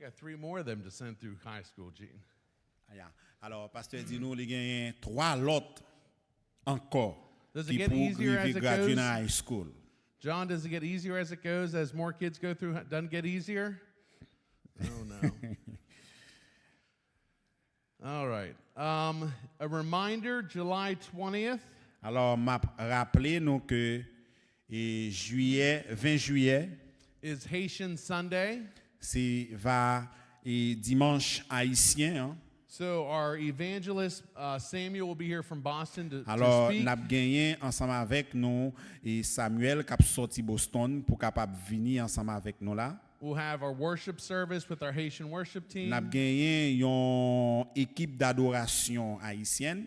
got 3 more of them to send through high school, Gene. Alors, pasteur dit nous, il y a 3 autres encore Does it qui get pour easier as it graduer goes? dans high school. John, does it get easier as it goes, as more kids go through? Doesn't get easier? Oh, no. All right. A reminder, July 20th. Alors, m'a rappelé nous que 20 juillet, Is Haitian Sunday. c'est dimanche haïtien. Hein? So our evangelist Samuel will be here from Boston to Alors, speak. n'a gagné ensemble avec nous et Samuel qui a sorti Boston pour capable venir ensemble avec nous là. We'll have our worship service with our Haitian worship team. N'a gagné une équipe d'adoration haïtienne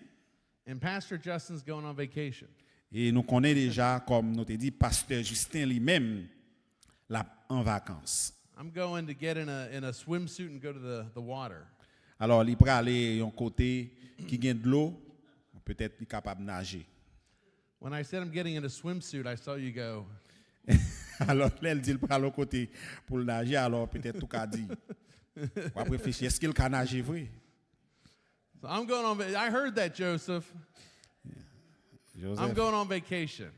And Pastor Justin's going on vacation. et nous connaissons déjà comme nous te dit pasteur Justin lui-même là en vacances. I'm going to get in a swimsuit and go to the water. Alors, il peut aller un côté qui gagne de l'eau, peut-être il est capable de nager. When I said I'm getting in a swimsuit, I saw you go. Alors, là, elle dit qu'il peut aller au côté pour le nager, alors peut-être tout qu'a dit. On va réfléchir, est-ce qu'il peut nager vrai? So I'm going on. I heard that, Joseph. I'm Joseph, going on vacation.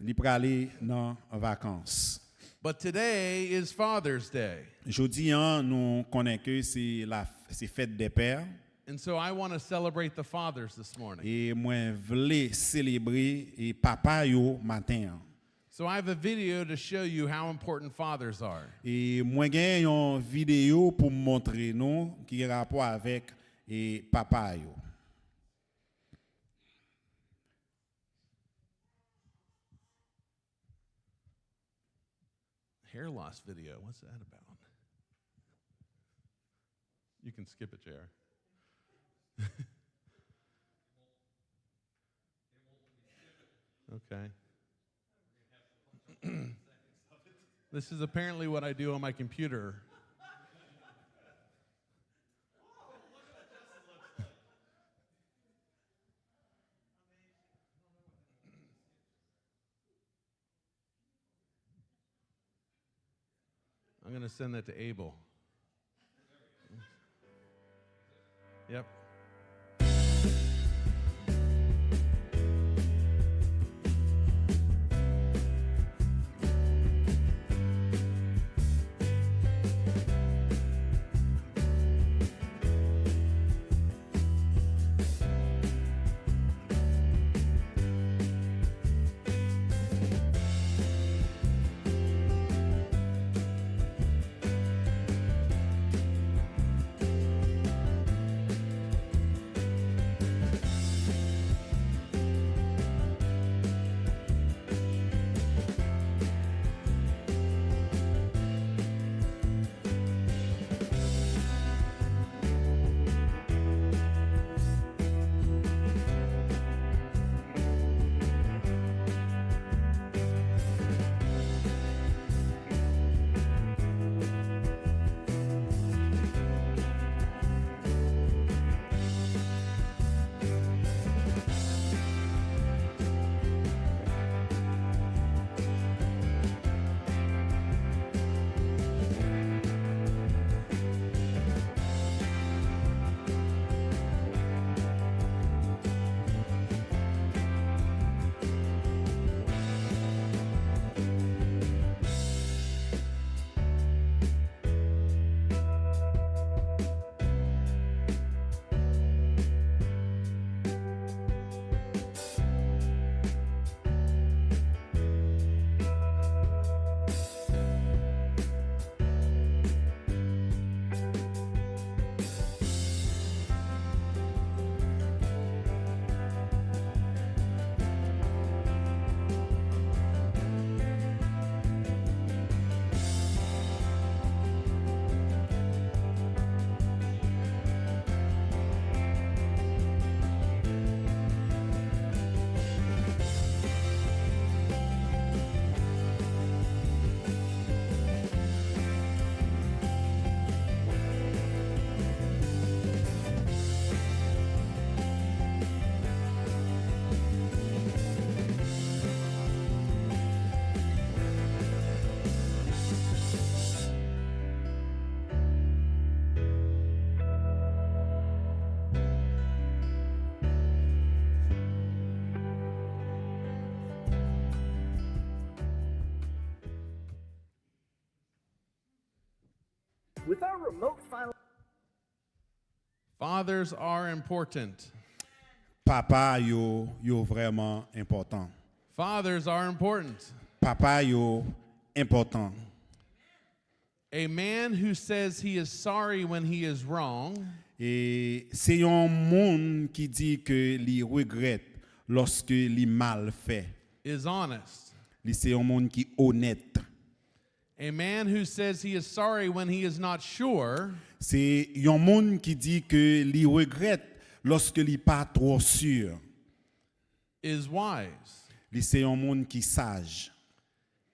il peut aller en vacances. But today is Father's Day. Jeudi, nous connaissons que c'est fête des pères. And so I want to celebrate the fathers this morning. Et moi, voulais célébrer et papa yo matin. So I have a video to show you how important fathers are. Et moi, j'ai une vidéo pour montrer nous qui a rapport avec et papa yo. Hair loss video. What's that about? You can skip it, JR. Okay. This is apparently what I do on my computer. I'm going to send that to Abel. Yep. With our remote final Fathers are important. Papa yo vraiment important. Fathers are important. Papa yo important. A man who says he is sorry when he is wrong Et c'est un monde qui dit que li regrette lorsque li mal fait. is honest. C'est un monde qui honnête. A man who says he is sorry when he is not sure C'est un monde qui dit que li regrette lorsque li pas trop sûr. is wise. C'est un monde qui sage.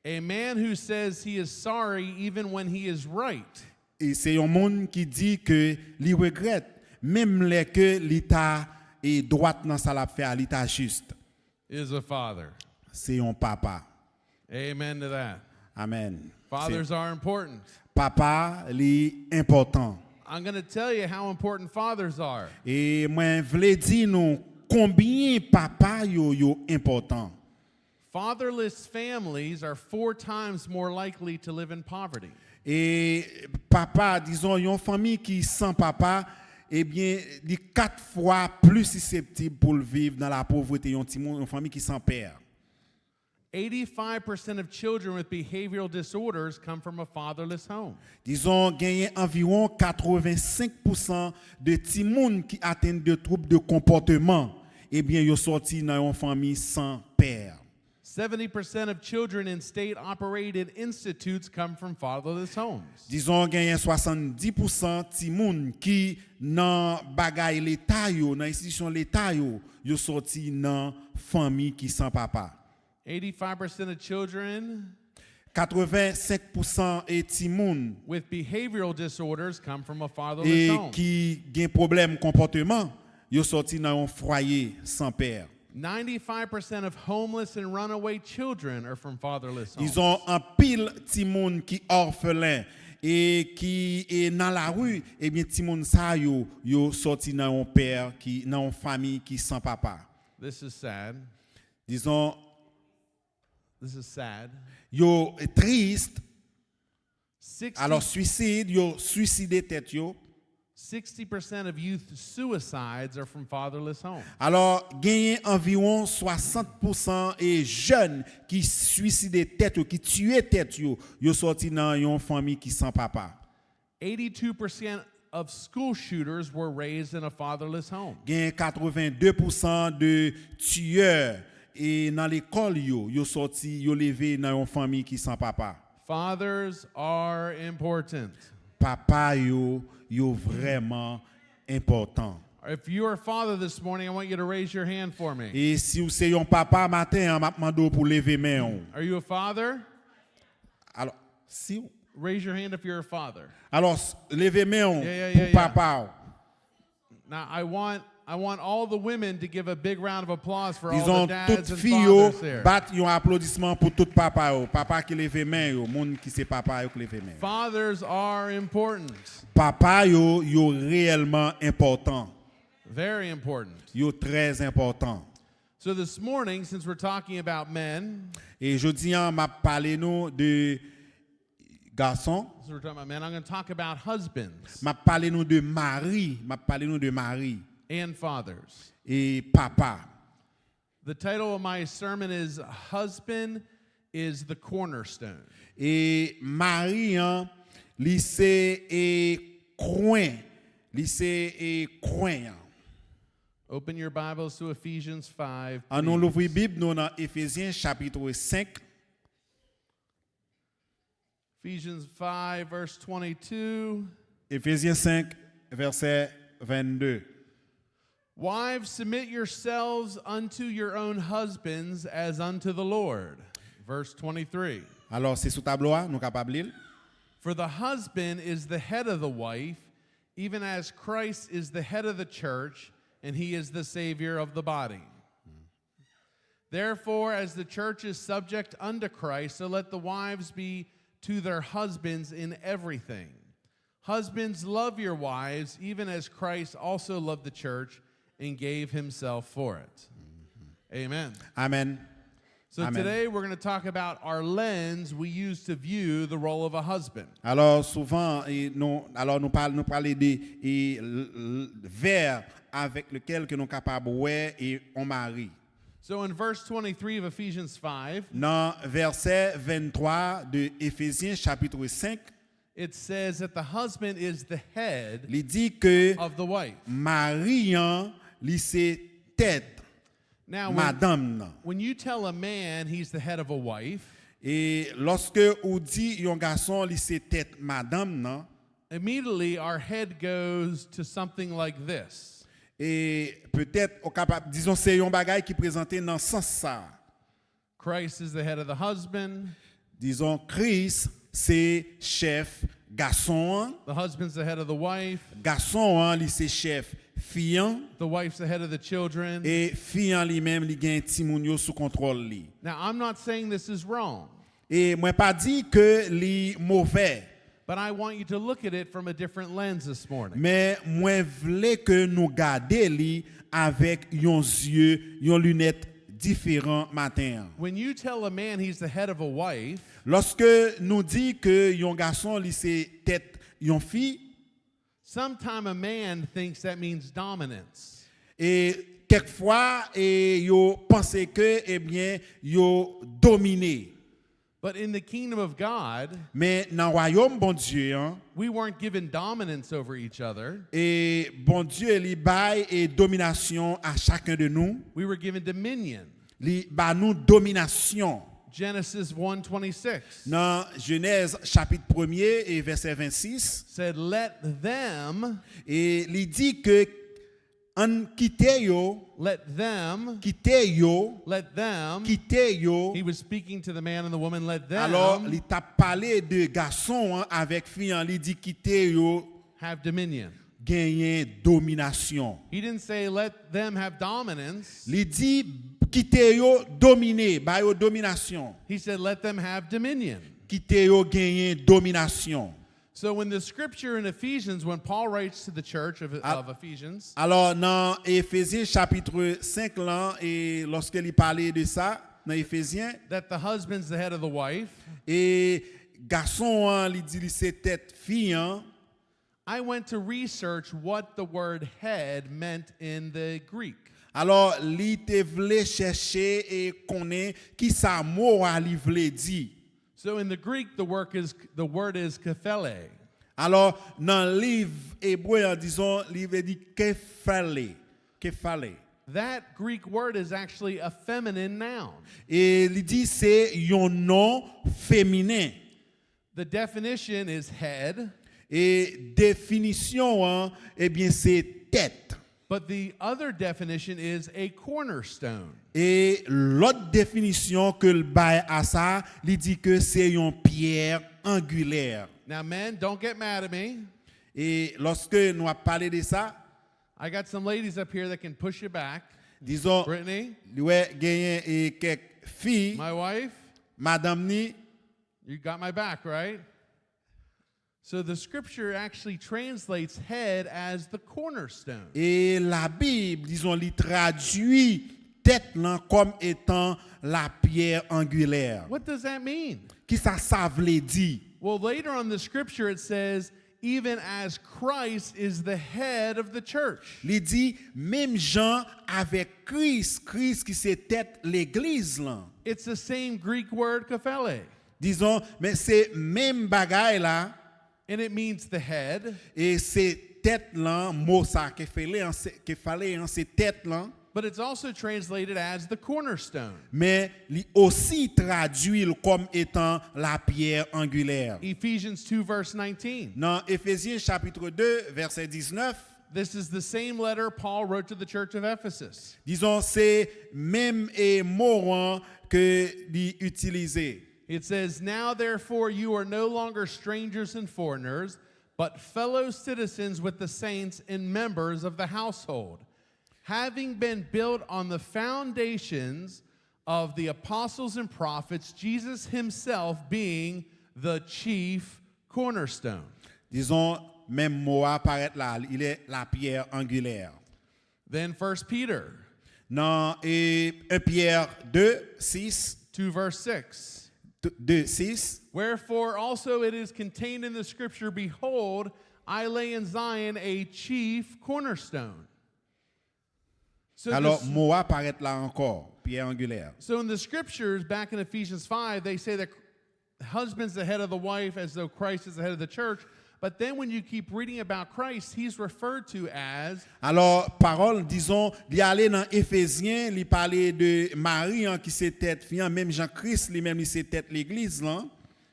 A man who says he is sorry even when he is right Et c'est un monde qui dit que li regrette même les que l'état est droite dans sa la faire, l'état juste. is a father. C'est un papa. Amen to that. Amen. Fathers C'est- are important. Papa li important. I'm going to tell you how important fathers are. Et moi vle di nou combien papa yo important. Fatherless families are 4 times more likely to live in poverty. Et papa, disons, yon famille qui sans papa, eh bien, li 4 fois plus susceptible pour le vivre dans la pauvreté, yon famille qui sans père. 85% of children with behavioral disorders come from a fatherless home. Disons, gagné environ 85% de ti moun qui atteignent de troubles de comportement, eh bien, yo sorti dans une famille sans père. 70% of children in state-operated institutes come from fatherless homes. Disons, gagné 70% ti moun qui nan bagay l'état yo, nan institution l'état yo sorti dans famille qui sans papa. 85% of children 85% et ti moun with behavioral disorders come from a fatherless et home. qui gen problème comportement, yo sorti dans un foyer sans père. 95% of homeless and runaway children are from fatherless homes. Ils ont un pile ti moun qui orphelin et qui est dans la rue, et bien ti moun sa yo sorti dans un père qui dans une famille qui sans papa. This is sad. Disons This is sad. yo triste, 60, alors suicide, yo suicide tête yo. 60% of youth suicides are from fatherless homes. Alors, gagné environ 60% et jeunes qui suicidaient tête yo, qui tuaient tête yo sorti dans une famille qui sans papa. 82% of school shooters were raised in a fatherless home. Gagné 82% de tueurs et dans l'école yo sorti yo levé dans une famille qui sans papa. Fathers are important. Papa yo vraiment important. If you're a father this morning, I want you to raise your hand for me. Et si vous c'est un papa matin, m'a demandé pour lever main. Are you a father? Alors, si Raise your hand if you're a father. alors lever main Yeah, pour yeah. papa. Now, I want all the women to give a big round of applause for all Disons the toutes dads and filles yo fathers here. bat un applaudissement pour tout papa yo. Papa qui lève main yo, monde qui c'est papa yo qui lève main. Fathers are important. Papa yo réellement important. Very important. Yo très important. So this morning, since we're talking about men, Et jodi an m'a parlé nous de garçon, so we're talking about men, I'm going to talk about husbands m'a parlé nous de mari, m'a parlé nous de mari and fathers. et papa. The title of my sermon is Husband is the Cornerstone. Et mari an lycée et coin, lycée et coin. Open your Bibles to Ephesians 5. En nous please. l'ouvrir Bible nous dans Éphésiens chapitre 5. Ephesians 5, verse 22. Éphésiens 5 verset 22. Wives, submit yourselves unto your own husbands as unto the Lord. Verse 23. Alors c'est sous tableau là, nous capable lire. For the husband is the head of the wife, even as Christ is the head of the church, and he is the Savior of the body. Therefore, as the church is subject unto Christ, so let the wives be to their husbands in everything. Husbands, love your wives, even as Christ also loved the church and gave himself for it. Amen. Amen. So Amen. today we're going to talk about our lens we use to view the role of a husband. Alors souvent nous parlons de vers avec lequel que nous capables ouais et on marie. So in verse 23 of Ephesians 5, Dans verset 23 de Éphésiens chapitre 5, it says that the husband is the head il dit que of the wife. Marian li c'est tête Now, madame nan. when you tell a man he's the head of a wife, Et lorsque on dit yon garçon li c'est tête madame nan, immediately our head goes to something like this. et peut-être au capable disons c'est yon bagay qui présenté dans sens ça. Christ is the head of the husband, Disons Christ c'est chef garçon, the husband's the head of the wife, garçon li c'est chef fiyan the wife's the head of the children. et fiyan lui-même li gen ti moun yo sous contrôle li. Now, I'm not saying this is wrong, Et moi pas dit que li mauvais, but I want you to look at it from a different lens this morning. mais moi vle que nous garder li avec yon yeux, yon lunettes différents matin. When you tell a man he's the head of a wife, Lorsque nous dit que yon garçon li c'est tête yon fille, sometime a man thinks that means dominance. et quelquefois et yo pense que eh bien yo dominé. But in the kingdom of God, Mais dans royaume bon Dieu hein, we weren't given dominance over each other. et bon Dieu li bail et domination à chacun de nous, We were given dominion. li ba nous domination. Genesis 1:26 Dans Genèse chapitre 1er et verset 26, said, "Let them, et il dit que en quitte yo, let them, quitte yo, let them." quitte yo. He was speaking to the man and the woman, let Alors, them il t'a parlé de garçon hein, avec fille, hein, il dit quitte yo, have dominion. gagner domination. He didn't say let them have dominance. Il dit quitte yo dominer, ba yo domination. He said let them have dominion. Quitte yo gagner domination. So when the scripture in Ephesians, when Paul writes to the church of Ephesians, Alors, dans Éphésiens chapitre 5 là, et lorsque il parlait de ça, dans Éphésiens, that the husband's the head of the wife, et garçon, hein, il dit c'est tête fille, hein. I went to research what the word head meant in the Greek. Alors, li te vle chercher et connaître qui ça mot a li vle dit. So in the Greek, the word is kephele. Alors, dans le livre hébreu, disons, il veut dire kephale. Kephale. That Greek word is actually a feminine noun. Et il dit c'est un nom féminin. The definition is head, Et définition, hein, eh bien, c'est tête. but the other definition is a cornerstone. Et l'autre définition que le bail à ça, il dit que c'est une pierre angulaire. Now, men, don't get mad at me. Et lorsque nous avons parlé de ça, I got some ladies up here that can push you back. disons, Brittany, ouais, gagné et quelques filles, my wife, madame ni, you got my back, right? So the scripture actually translates head as the cornerstone. et la Bible, disons, lui traduit tête là comme étant la pierre angulaire. What does that mean? Qui ça veut dire? Well, later on the scripture it says, even as Christ is the head of the church. Il dit même Jean avec Christ, Christ qui c'est tête l'église là. It's the same Greek word kephele, Disons, mais c'est même bagaille là and it means the head, et c'est tête là mot ça que fallait c'est tête là. but it's also translated as the cornerstone. Mais il aussi traduit comme étant la pierre angulaire. Ephesians 2 verse 19. Dans Éphésiens chapitre 2 verset 19, This is the same letter Paul wrote to the church of Ephesus. disons c'est même et mot hein, que il utilisé. It says, "Now therefore you are no longer strangers and foreigners, but fellow citizens with the saints and members of the household, having been built on the foundations of the apostles and prophets, Jesus himself being the chief cornerstone." Disons même mot apparaît là, il est la pierre angulaire. Then 1 Peter Dans 1 Pierre 2, 6, 2 verse 6. 2, 6. Wherefore also it is contained in the scripture, Behold, I lay in Zion a chief cornerstone. So, Alors, mot apparaît là encore, pierre angulaire. so in the scriptures, back in Ephesians 5, they say that husband's the head of the wife as though Christ is the head of the church. But then when you keep reading about Christ, he's referred to as Alors, parole, disons, il allait dans Éphésiens, il parlait de Marie hein, qui c'est tête, fiant, même Jean-Christ, lui-même, il c'est tête l'église là.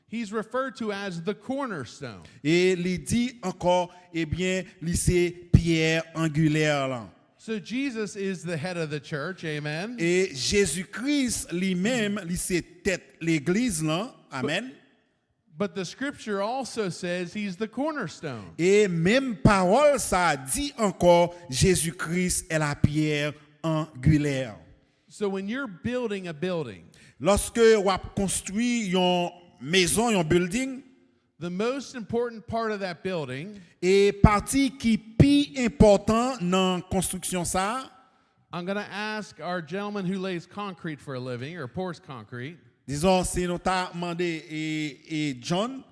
he's referred to as the cornerstone. Et il dit encore, eh bien, il c'est pierre angulaire là. So Jesus is the head of the church, amen. Et Jésus-Christ lui-même, il c'est tête l'église là. Amen. But the scripture also says he's the cornerstone. Et même parole, ça dit encore, Jésus-Christ est la pierre angulaire. So when you're building a building, Lorsque vous construisez une maison, un building, the most important part of that building, et partie qui plus important dans construction ça, I'm going to ask our gentleman who lays concrete for a living or pours concrete, disons, si nous t'a demandé et John,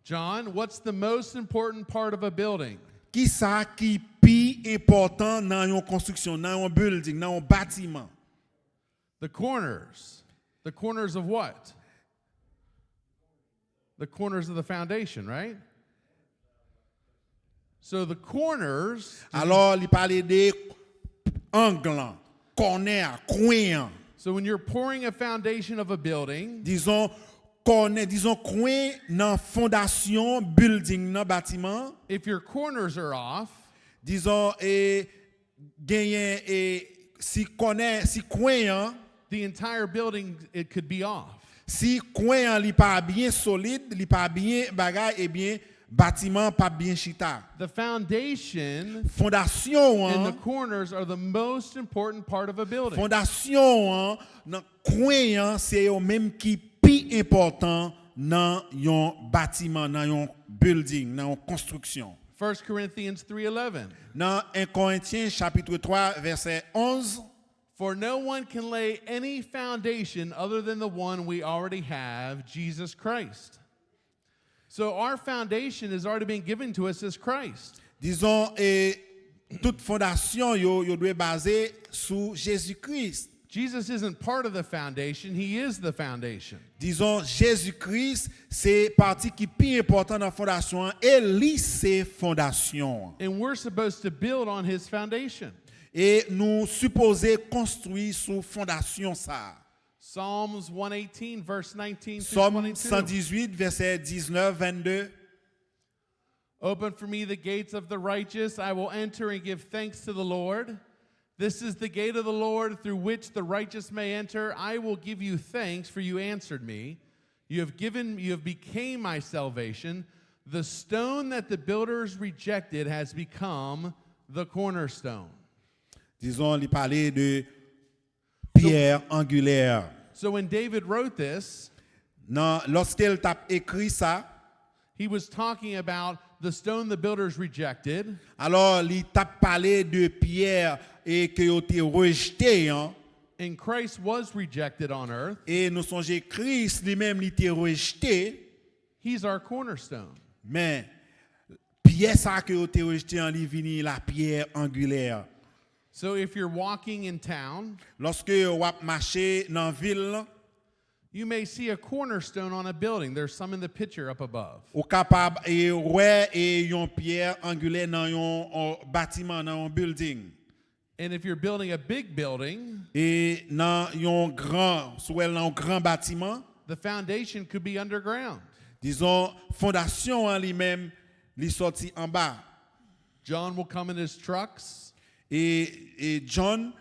John, what's the most important part of a building? qui ça qui plus important dans une construction, dans un building, dans un bâtiment? The corners. The corners of what? The corners of the foundation, right? So the corners. Alors, il parlait des angles, corner, coin. So when you're pouring a foundation of a building, Disons, corner, disons, coin dans fondation, building, dans bâtiment. if your corners are off, Disons, gagner, si corner, si coin, the entire building, it could be off. si coin li pas bien solide, li pas bien bagay, eh bien, bâtiment pas bien chita. The foundation Fondation, and the corners are the most important part of a building. fondation, dans coin, c'est au même qui plus important dans un bâtiment, dans un building, dans une construction. 1 Corinthians 3:11. Dans 1 Corinthiens chapitre 3 verset 11, For no one can lay any foundation other than the one we already have, Jesus Christ. So our foundation has already been given to us as Christ. disons, toute fondation yo doit baser sur Jésus-Christ. Jesus isn't part of the foundation, he is the foundation. Disons, Jésus-Christ, c'est partie qui est plus importante dans la fondation et lui, c'est fondation. And we're supposed to build on his foundation. Et nous supposons construire sur fondation ça. Psalms 118, verse 19 through Somme 22. 118, verset 19, 22. Open for me the gates of the righteous. I will enter and give thanks to the Lord. This is the gate of the Lord through which the righteous may enter. I will give you thanks, for you answered me. You have became my salvation. The stone that the builders rejected has become the cornerstone. Disons, il parlait de pierre angulaire. So when David wrote this, Lorsqu'il t'a écrit ça, he was talking about the stone the builders rejected. alors il t'a parlé de pierre et que ont été rejeté, hein. And Christ was rejected on earth. Et nous songeons Christ lui-même il était rejeté, He's our cornerstone. mais pierre ça que ont été rejeté en vini la pierre angulaire. So if you're walking in town, Lorsque vous marchez dans la ville, you may see a cornerstone on a building. There's some in the picture up above. vous capable et ouais et une pierre angulaire dans un bâtiment, dans un building. And if you're building a big building, Et dans un grand bâtiment, the foundation could be underground. disons fondation en lui-même, il sorti en bas. John will come in his trucks. Et John,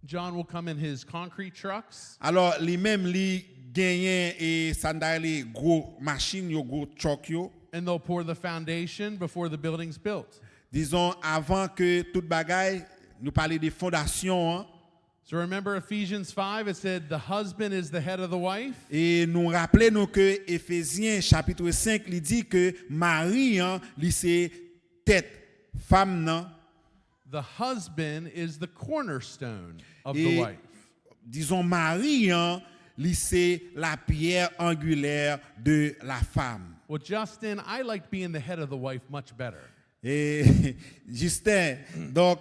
John will come in his concrete trucks. alors lui-même lui gagne et sandali gros machine yo gros truck yo. And they'll pour the foundation before the building's built. Disons avant que toute bagaille nous parler des fondations, hein. So remember Ephesians 5, it said the husband is the head of the wife. Et nous rappelons que Éphésiens chapitre 5 il dit que Marie hein, lui c'est tête femme non. the husband is the cornerstone of the Et wife. disons Marie, hein, lui, c'est la pierre angulaire de la femme. Well, Justin, I liked being the head of the wife much better. Et Justin, donc,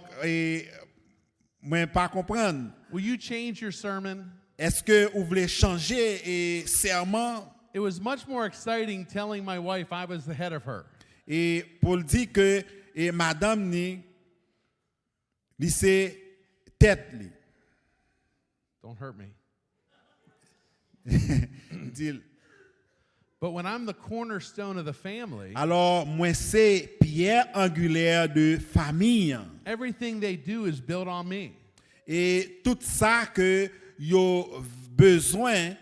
moi pas comprendre. Will you change your sermon? Est-ce que vous voulez changer et serment? It was much more exciting telling my wife I was the head of her. Et pour le dire que madame ni c'est tête li. Don't hurt me. Dit, But when I'm the cornerstone of the family, alors moi c'est pierre angulaire de famille. everything they do is built on me. Et tout ça que yo besoin,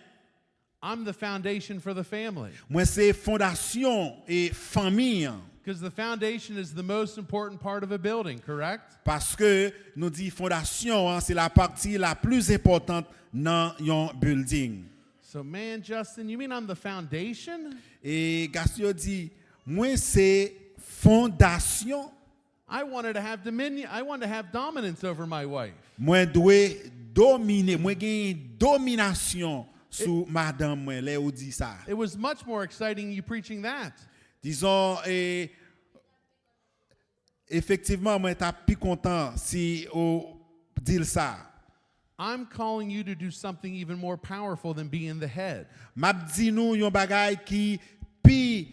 I'm the foundation for the family. moi c'est fondation et famille. Because the foundation is the most important part of a building, correct? Parce que nous dit fondation, hein, c'est la partie la plus importante dans un building. So, man, Justin, you mean I'm the foundation? Et Gaston dit, moi c'est fondation. I wanted to have dominion. I wanted to have dominance over my wife. Moi dois dominer, moi gagne domination sur madame moi, là où dit ça. It was much more exciting you preaching that. Disons effectivement moi t'as plus content si on dit ça. I'm calling you to do something even more powerful than being the head. M'a dit nous yon bagay qui plus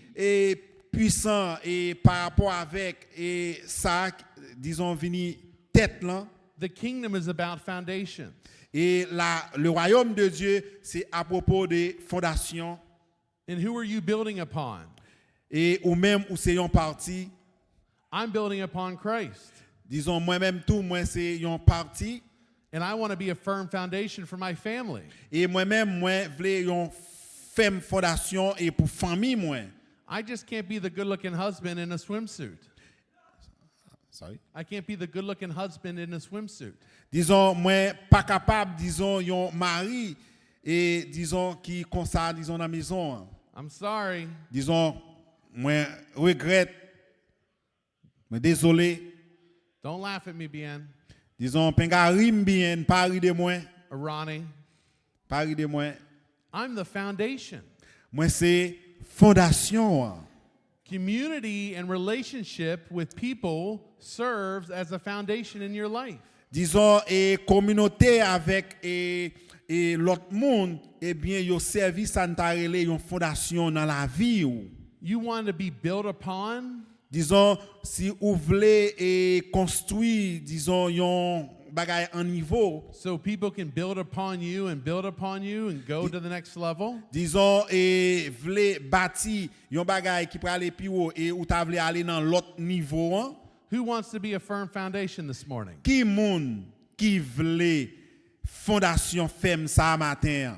puissant et par rapport avec ça disons vini tête là. The kingdom is about foundations. Et le royaume de Dieu c'est à propos des fondations. And who are you building upon? Et ou même ou c'est yon parti. I'm building upon Christ. Disons moi-même tout moi c'est yon parti. And I want to be a firm foundation for my family. Et moi-même moi vle yon ferme fondation et pour famille moi. I just can't be the good-looking husband in a swimsuit. Sorry. I can't be the good-looking husband in a swimsuit. Disons moi pas capable disons yon mari et disons qui comme ça disons dans la maison. I'm sorry. Disons moi regrette mais désolé. Don't laugh at me, Bien. Disons penga rim bien pari de moi, Ronnie. pari de moi. I'm the foundation. Moi c'est fondation. Community and relationship with people serves as a foundation in your life. Disons et communauté avec et l'autre monde eh bien yo service santarele yon fondation dans la vie ou. You want to be built upon. Disons si vous voulez et construire disons yon bagay en niveau. So people can build upon you and go to the next level. Disons et voulez bâtir yon bagay qui pour aller plus haut et ou ta voulez aller dans l'autre niveau. Hein? Who wants to be a firm foundation this morning? Qui moun qui voulait fondation ferme ça matin?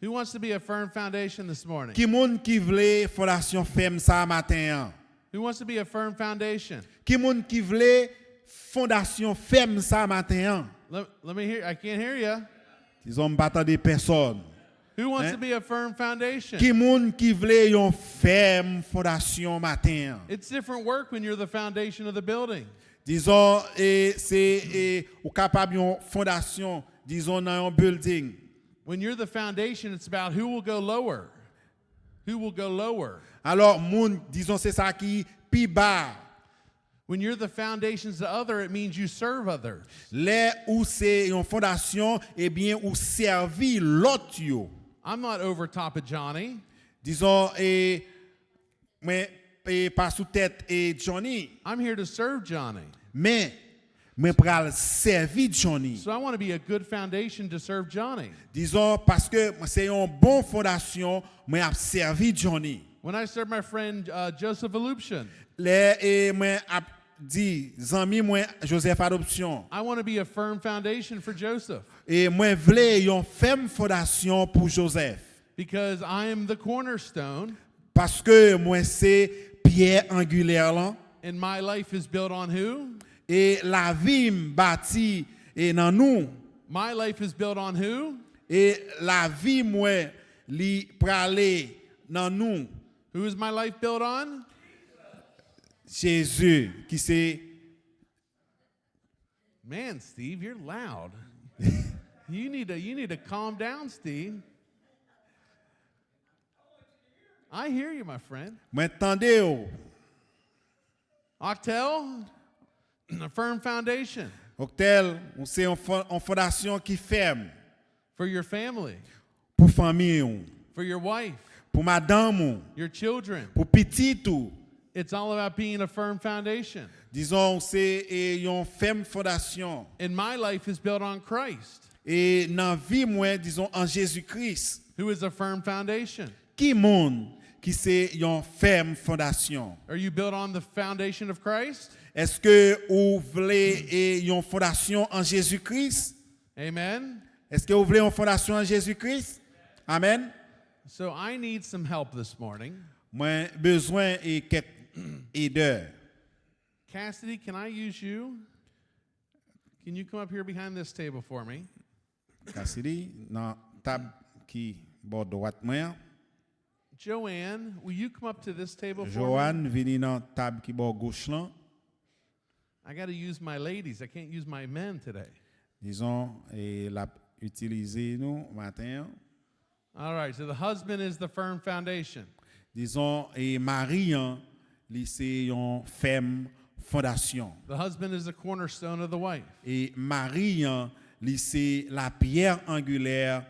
Who wants to be a firm foundation this morning? Qui moun qui voulait fondation ferme ça matin? Who wants to be a firm foundation? Qui moun qui voulait fondation ferme ça matin? Let me hear. I can't hear you. Disons m'battant des personnes. Who wants to be a firm foundation? Qui moun qui voulait yon ferme fondation matin? It's different work when you're the foundation of the building. Disons c'est ou capable yon fondation disons dans un building. When you're the foundation, it's about who will go lower. Who will go lower? Alors moun disons c'est ça qui pi bas. When you're the foundations to other, it means you serve others. Les ou c'est une fondation eh bien ou servi l'autre yo. I'm not over top of Johnny. Disons mais pas sous tête et Johnny I'm here to serve Johnny. mais pral servi Johnny. So I want to be a good foundation to serve Johnny. Disons parce que c'est une bonne fondation moi a servi Johnny. When I served my friend Joseph Alupshin, Les moi a dit zami moi Joseph adoption. I want to be a firm foundation for Joseph Et moi vle une ferme fondation pour Joseph because I am the cornerstone parce que moi c'est pierre angulaire là and my life is built on who? et la vie bâtie et dans nous My life is built on who? et la vie moi li pralé dans nous Who is my life built on? Jésus qui c'est Man, Steve, you're loud. You need to calm down, Steve. I hear you, my friend. Mwen tande yo. Octel, a firm foundation Octel, ou se yon fondasyon ki ferme for your family, pou fami yon, for your wife, pou madame ou, your children. pou petit ou. It's all about being a firm foundation. Disons, c'est yon ferme fondasyon. And my life is built on Christ, Et nan vi mwen, disons, en Jésus-Christ, who is a firm foundation. ki moun ki se yon ferme fondasyon? Are you built on the foundation of Christ? Est-ce que ou vle yon fondasyon en Jésus-Christ? Amen. Est-ce que vous voulez une fondation en Jésus-Christ? Amen. So I need some help this morning. Moi, besoin et quelques aideurs. Cassidy, can I use you? Can you come up here behind this table for me? Cassidy, dans table qui bord droite moi. Joanne, will you come up to this table for me? Joanne, vini dans table qui bord gauche là. I got to use my ladies. I can't use my men today. Disons, et la utiliser nous matin. All right, so the husband is the firm foundation. Disons, et Marian, li c'est yon ferme fondation. The husband is the cornerstone of the wife. Et Marian, li c'est la pierre angulaire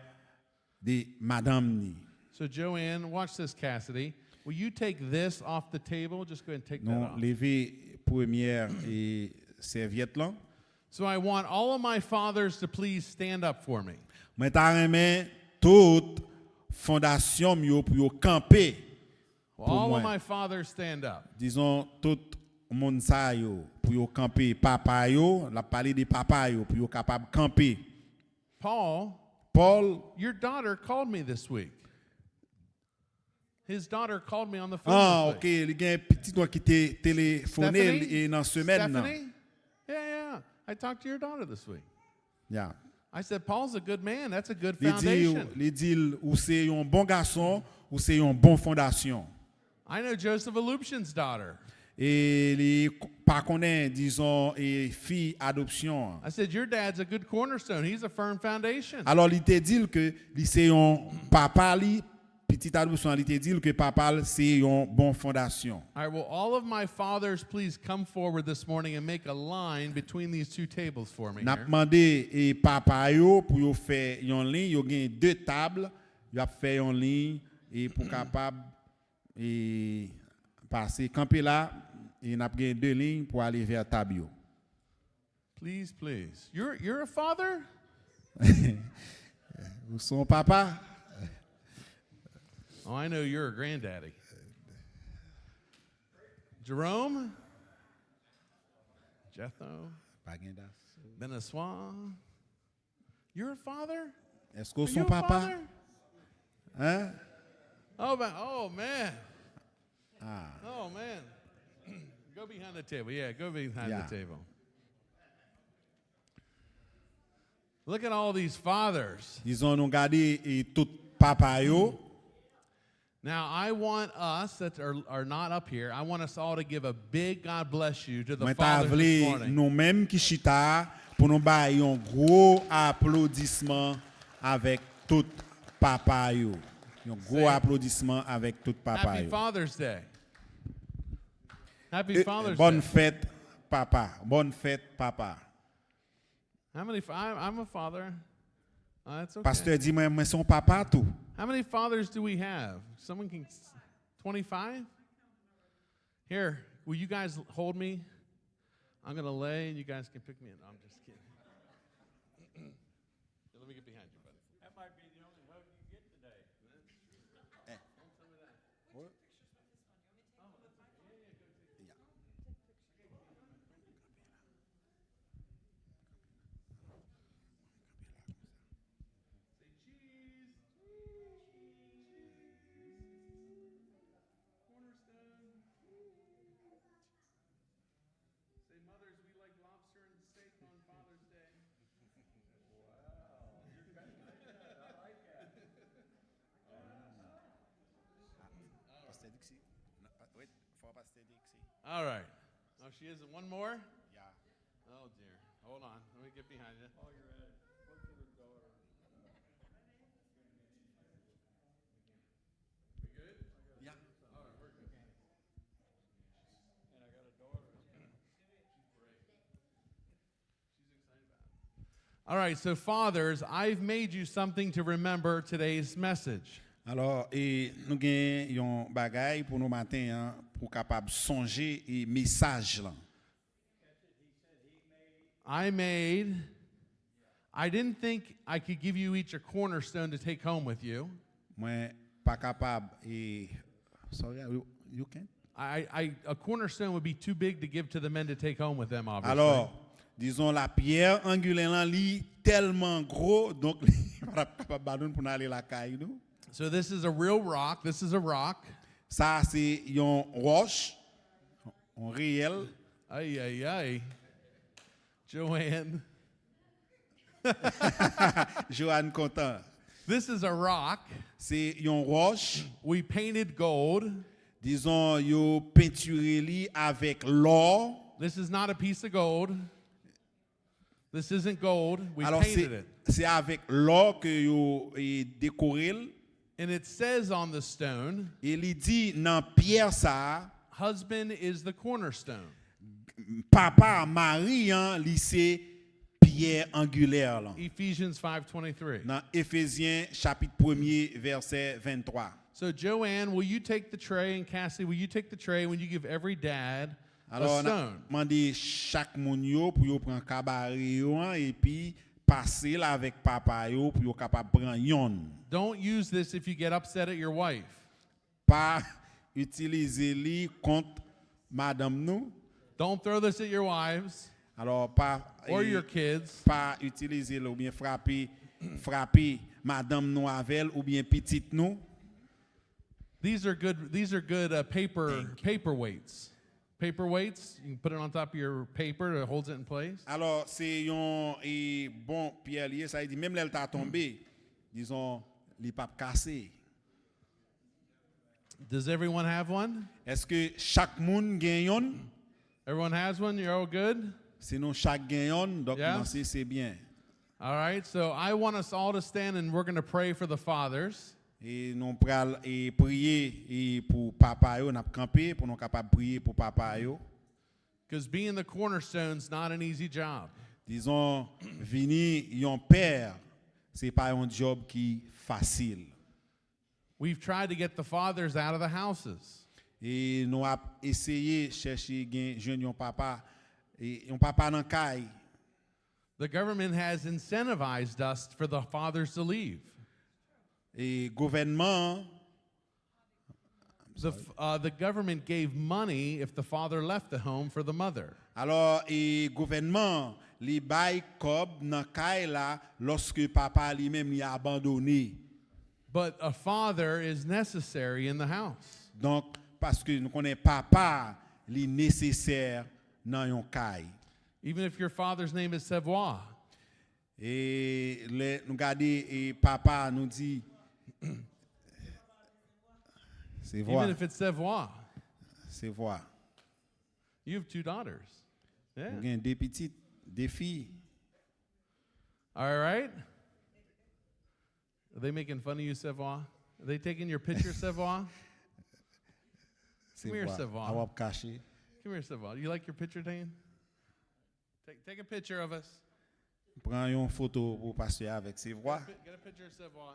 de madame ni. So Joanne, watch this, Cassidy. Will you take this off the table? Just go ahead and take that Non, off. lever première et serviette là. So I want all of my fathers to please stand up for me. Moi ta remen toute fondation yo pour yo camper. Will all moi. of my fathers stand up. Disons tout monde sa yo pour yo camper, papa yo, la parler de papa yo pour yo capable camper. Paul, Paul, your daughter called me this week. His daughter called me on the phone. ah this OK, week. il y a un petit doigt qui te téléphoné Stephanie? et dans semaine là. Stephanie? Yeah. I talked to your daughter this week. Yeah. I said, Paul's a good man. That's a good Il dit ou c'est un bon garçon ou c'est un bon fondation. I know Joseph Alupshin's daughter. Et les pas connaît disons et fille adoption. I said, your dad's a good cornerstone. He's a firm foundation. Alors il te dit que il c'est un papa li petit adoption, il te dit que papa c'est un bon fondation. All right, well, all of my fathers, please come forward this morning and make a line between these two tables for me. N'a Here. demandé et papa yo pour yo faire une ligne, yo gagne deux tables, yo a fait une ligne et pour capable et passer camper là et n'a gagné deux lignes pour aller vers table yo. Please. You're a father? Vous son papa? Oh, I know you're a granddaddy. Jerome? Jetho? Beneswa? You're a father? Est-ce que Are son you a papa? father? Hein? Oh, man. Ah. Oh, man. Go behind the table. Yeah, go behind Yeah. the table. Look at all these fathers. Disons nous garder et tout papa yo. Now, I want us that are not up here, I want us all to give a big God bless you to the Moi ta fathers this vle morning. nous même qui chita pour nous bailler un gros applaudissement avec tout papa yo. Un gros applaudissement avec tout papa Happy yo. Father's Day. Happy Father's Bonne Day. fête papa. Bonne fête papa. How many? I'm a father. That's okay. Pasteur dit moi son papa tout. How many fathers do we have? Someone can. 25. Here, will you guys hold me? I'm gonna lay, and you guys can pick me up. No, I'm just kidding. Here, let me get behind you, buddy. That might be the only hug you get today. Say, mothers, we like lobster and steak on Father's Day. All right. Oh, she isn't. One more? Yeah. Oh, dear. Hold on. Let me get behind you. Oh, you're at it. Look for the daughter. Yeah. And I got a daughter. All right, so fathers, I've made you something to remember today's message. Alors, et nous avons un bagay pour nous matin hein, pour capable songer et message là. I didn't think I could give you each a cornerstone to take home with you. Moi pas capable et sorry you can. A cornerstone would be too big to give to the men to take home with them, obviously. Alors, disons la pierre angulaire là li tellement gros donc pas capable badon pour aller la caille nous. So this is a real rock. This is a rock. Ça c'est un roche un réel. Ay, ay, ay. Joanne. Joanne content. This is a rock. C'est un roche. We painted gold. Disons yo peinturé li avec l'or. This is not a piece of gold. This isn't gold. We Alors painted it. c'est avec l'or que yo décoré. And it says on the stone, Il dit dans pierre ça, husband is the cornerstone. papa mari hein, li c'est pierre angulaire là. Ephesians 5:23. Dans Éphésiens chapitre 1er verset 23. So Joanne, will you take the tray, and Cassie, will you take the tray when you give every dad a Alors stone? demandé chaque moun yo pour yo prendre cabaret yo hein, et puis passer là avec papa yo pour yo capable prendre yon. Don't use this if you get upset at your wife. Pas utiliser li contre madame nous. Don't throw this at your wives Alors pas or your kids. pas utiliser ou bien frapper madame nous avec elle ou bien petite nous. These are good paperweights. Paperweights, you can put it on top of your paper, it holds it in place. Alors c'est un bon pierre lié, ça veut dire même là elle t'a tombé, disons li pas cassé. Does everyone have one? Est-ce que chaque monde gagne yon? Everyone has one? You're all good? Sinon chaque gagne yon, donc Yeah. non, c'est bien. All right, so I want us all to stand and we're going to pray for the fathers. Et nous pral et prier et pour papa yo, n'a camper pour nous capable prier pour papa yo. Because being the cornerstone's not an easy job. Disons vini yon père, c'est pas un job qui facile. We've tried to get the fathers out of the houses. Et nous a essayé chercher gen jeune yon papa et yon papa dans caille. The government has incentivized us for the fathers to leave. Et gouvernement The government gave money if the father left the home for the mother. alors et gouvernement li bay kob dans caille là lorsque papa lui-même li abandonné. But a father is necessary in the house. Donc parce que nous connaît papa li nécessaire dans yon caille. Even if your father's name is Savoie. Et nous garder et papa nous dit c'est Even voir, if it's Savoie. c'est voir. You have 2 daughters. Yeah. Nous avons deux petites, deux filles. All right. Are they making fun of you, Savoie? Are they taking your picture, Savoie? C'est Come here, voir. Savoie. Ah, on va cacher. Come here, Savoie. You like your picture taken? Take a picture of us. Prends une photo pour passer avec ses voix. Get a picture of Savoie.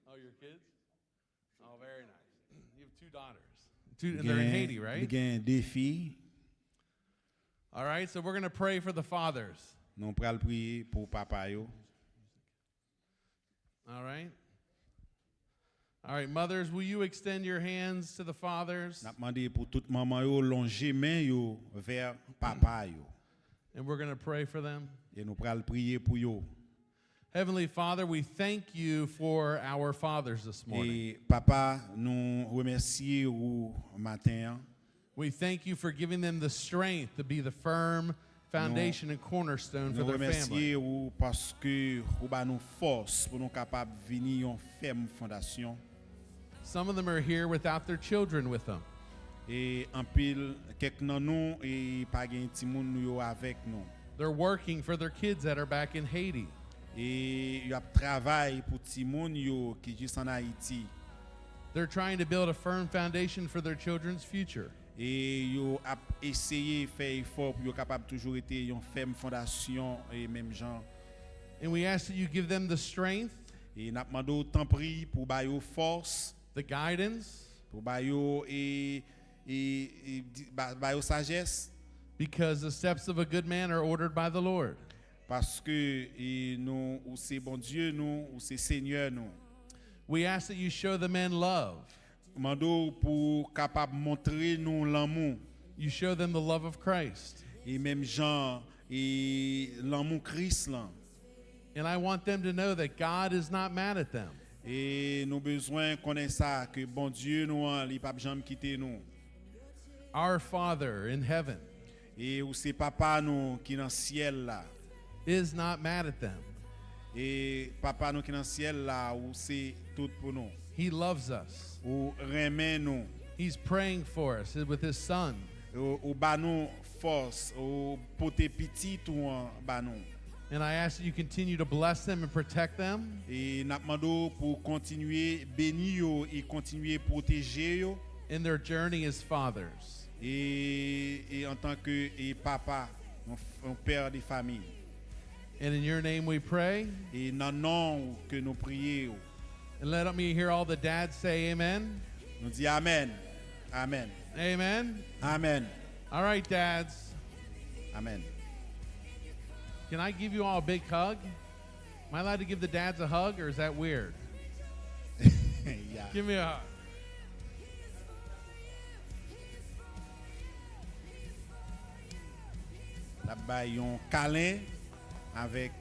Oh, your kids? Oh, very nice. You have 2 daughters. And they're in Haiti, right? Nous avons deux filles. All right, so we're going to pray for the fathers. Nous allons prier pour papa yo. All right? All right, mothers, will you extend your hands to the fathers? N'a demandé pour toute maman yo longer main yo vers papa yo. And we're going to pray for them. Et nous allons prier pour yo. Heavenly Father, we thank you for our fathers this morning. Et papa, nous remercions au matin. We thank you for giving them the strength to be the firm foundation and cornerstone for Nous their family. remercions ou parce que vous ba nous force pour nous capables venir en ferme fondation. Some of them are here without their children with them. Et en pile quelques nan nous et pas gen ti moun nou yo avec nous. They're working for their kids that are back in Haiti. Et y a travail pour ti moun yo qui juste en Haïti. They're trying to build a firm foundation for their children's future. Et yo a essayé faire effort pour yo capable toujours été une ferme fondation et même gens. And we ask that you give them the strength, Et n'a demandé autant prix pour ba yo force, the guidance, pour ba yo ba yo sagesse because the steps of a good man are ordered by the Lord. parce que nous ou c'est bon Dieu nous ou c'est Seigneur nous. We ask that you show the men love. Mando pour capable montrer nous l'amour You show them the love of Christ. et même gens et l'amour Christ là. And I want them to know that God is not mad at them. Et nous besoin connaître ça que bon Dieu nous il pas jamais quitter nous. Our Father in heaven Et ou c'est papa nous qui dans ciel là. is not mad at them. Et papa nous qui dans ciel là ou c'est tout pour nous. He loves us. Ou remet nous. He's praying for us with his son. Ou ba nous force ou pote petit ou ba nous. And I ask that you continue to bless them and protect them. Et n'a demandé pour continuer bénir yo et continuer protéger yo In their journey as fathers. et en tant que papa, un père de famille. And in your name we pray. Et dans le nom que nous prions, And let me hear all the dads say amen. nous disons Amen, Amen, Amen. Amen, All right, dads. Amen. Can I give you all a big hug? Am I allowed to give the dads a hug, or is that weird? Yeah. Give me a hug. Là-bas, il y a un câlin avec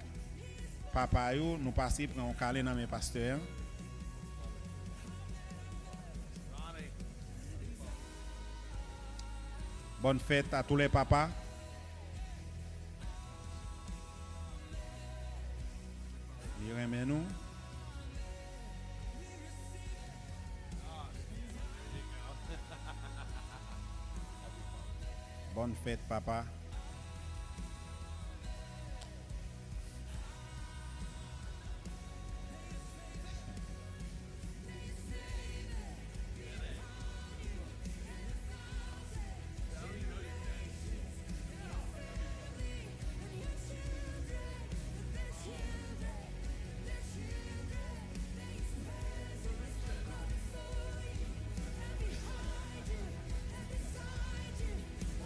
papa. Nous passons pour un câlin dans mes pasteurs. Bonne fête à tous les papas. Il remet nous. Bonne fête, papa.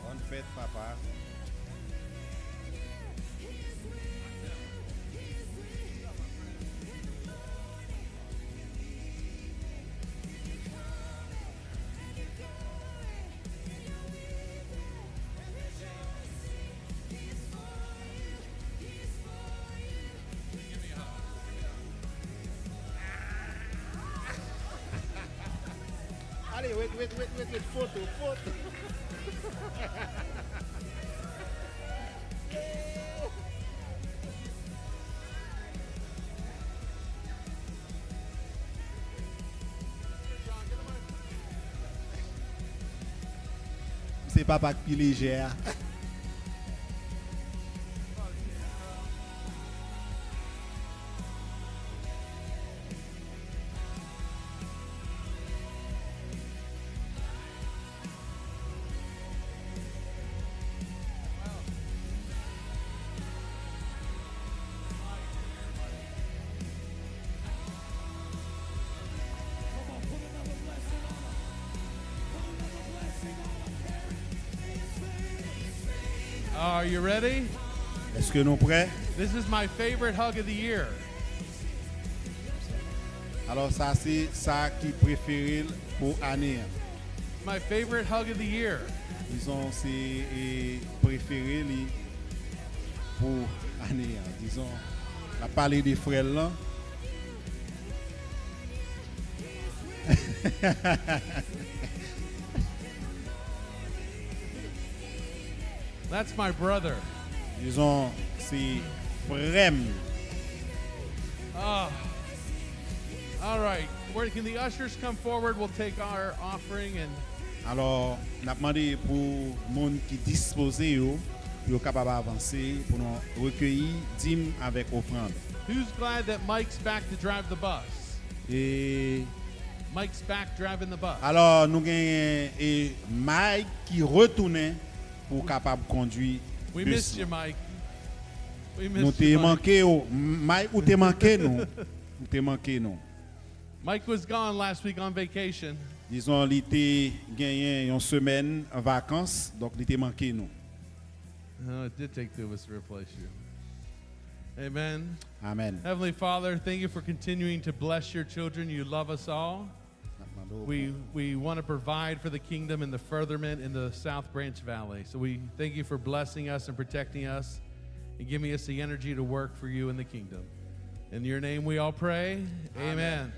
Bonne fête, papa. Allez, wait, photo. C'est papa qui légère. Are you ready? Est-ce que nous prêts? This is my favorite hug of the year. Alors ça c'est ça qui préféré pour année. My favorite hug of the year. Disons c'est préféré pour année. Disons la parler des frères là. That's my brother. Disons, c'est frème. Ah. All right. Where can the ushers come forward? We'll take our offering and Alors, n'a demandé pour monde qui disposé yo capable avancer pour nous recueillir dîmes avec offrande. who's glad that Mike's back to drive the bus? Et Mike's back driving the bus. alors nous gagnons et Mike qui retournait pour capable conduire We bus. missed you, Mike. We Nous missed t'ai you, Mike. manqué Mike ou t'es manqué nous. Nous t'ai manqué nous. Mike was gone last week on vacation. Disons il était gagné une semaine en vacances donc il était manqué nous. Oh, it did take two of us to replace you. Amen. Amen. Heavenly Father, thank you for continuing to bless your children. You love us all. We want to provide for the kingdom and the furtherment in the South Branch Valley. So we thank you for blessing us and protecting us and giving us the energy to work for you in the kingdom. In your name we all pray. Amen.